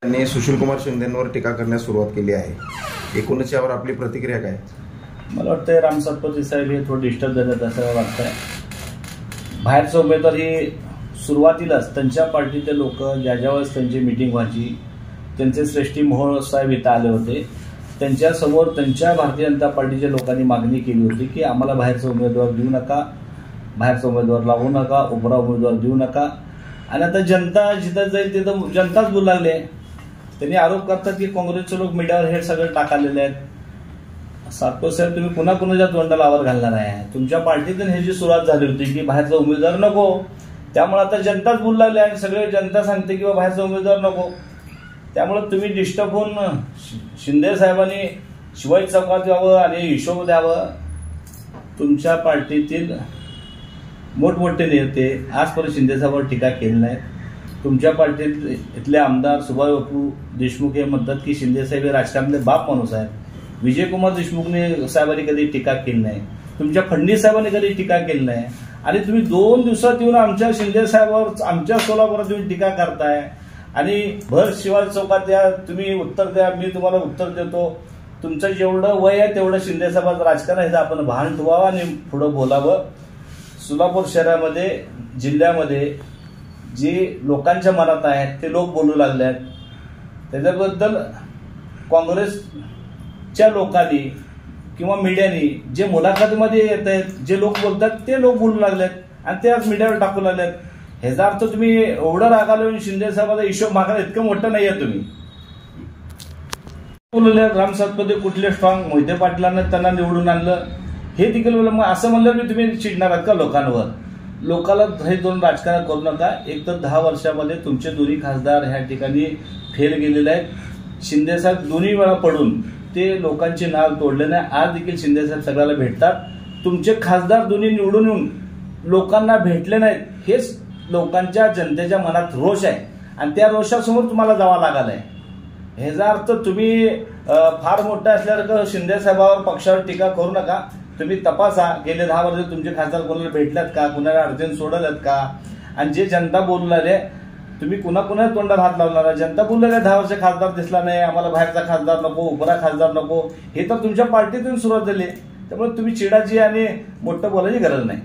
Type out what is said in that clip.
त्यांनी सुशीलकुमार शिंदेंवर टीका करण्यास सुरुवात केली आहे। एकूणच यावर आपली प्रतिक्रिया काय? मला वाटतं राम सातपुते साहेब हे थोडं डिस्टर्ब देतात असं वाटतंय। बाहेरचे उमेदवार हे सुरुवातीलाच त्यांच्या पार्टीचे लोक ज्यावेळेस त्यांची मीटिंग व्हायची, त्यांचे श्रेष्ठी मोहोळ साहेब इथं आले होते, त्यांच्यासमोर त्यांच्या भारतीय जनता पार्टीच्या लोकांनी मागणी केली होती की आम्हाला बाहेरचा उमेदवार देऊ नका, बाहेरचा उमेदवार लावू नका, उपरा उमेदवार देऊ नका। आणि आता जनता जिथं जाईल तिथं जनताच बोलू लागले। त्यांनी आरोप करतात की काँग्रेसचे लोक मीडियावर हे सगळे टाकलेले आहेत। सातपुते साहेब, तुम्ही पुन्हा कुणाच्या तोंडाला आवर घालणार आहे? तुमच्या पार्टीतून हे जी सुरुवात झाली होती की बाहेरचा उमेदवार नको, त्यामुळे आता जनताच बोलू लागले आणि सगळे जनता सांगते की बाहेरचा उमेदवार नको। त्यामुळे तुम्ही डिस्टर्ब होऊन शिंदे साहेबांनी शिवाजी चौकात यावं आणि हिशोब द्यावं। तुमच्या पार्टीतील मोठमोठे नेते आजपर्यंत शिंदे साहेबांवर टीका केली नाही। तुमच्या पार्टीत इथले आमदार सुभाष बापू देशमुख हे म्हणतात की शिंदे साहेब हे राजकारणातले बाप माणूस आहेत। विजयकुमार देशमुखने साहेबांनी कधी टीका केली नाही, तुमच्या फडणवीस साहेबांनी कधी टीका केली नाही। आणि तुम्ही 2 दिवसात येऊन आमच्या शिंदे साहेबांवर, आमच्या सोलापुरात तुम्ही टीका करताय आणि भर शिवाजी चौकात या, तुम्ही उत्तर द्या, मी तुम्हाला उत्तर देतो। तुमचं जेवढं वय आहे तेवढं शिंदे साहेबांचं राजकारण आहे, आपण भान ठेवावं आणि पुढे बोलावं। सोलापूर शहरामध्ये, जिल्ह्यामध्ये जे लोकांच्या मनात आहेत ते लोक बोलू लागले आहेत। त्याच्याबद्दल काँग्रेसच्या लोकांनी किंवा मीडियानी जे मुलाखतीमध्ये येत आहेत, जे लोक बोलतात ते लोक बोलू लागलेत आणि ते आज मीडियावर टाकू लागलेत। ह्याचा अर्थ तुम्ही एवढं रागावून शिंदे साहेबांचा हिशोब मागायला इतकं मोठं नाहीये। तुम्ही बोलले राम सातपुते कुठले स्ट्रॉंग, मोहिते पाटलांना त्यांना निवडून आणलं हे देखील बोललं। मग असं म्हणलं मी तुम्ही चिडणार आहात का लोकांवर? लोकांना हे दोन राजकारण करू नका। एक तर 10 वर्षामध्ये तुमचे दोन्ही खासदार ह्या ठिकाणी फेल गेलेले आहेत। शिंदे साहेब दोन्ही वेळा पडून ते लोकांचे नाव तोडले नाही। आज देखील शिंदे साहेब सगळ्याला भेटतात। तुमचे खासदार दोन्ही निवडून येऊन लोकांना भेटले नाहीत, हेच लोकांच्या जनतेच्या मनात रोष आहे आणि त्या रोषासमोर तुम्हाला जावं लागलंय। ह्याचा अर्थ तुम्ही फार मोठा असल्यासारखं शिंदे साहेबांवर, पक्षावर टीका करू नका। तुम्ही तपासा गेले 10 वर्ष तुमचे खासदार कोणाला भेटल्यात का, कुणाला अडचण सोडल्यात का? आणि जे जनता बोलू लागले, तुम्ही कुणा तोंडात हात लावणार? जनता बोलू लागले 10 वर्ष खासदार दिसला नाही, आम्हाला बाहेरचा खासदार नको, उपरा खासदार नको, हे तर तुमच्या पार्टीतून सुरुवात झाली। त्यामुळे तुम्ही चिडाची आणि मोठं बोलायची गरज नाही।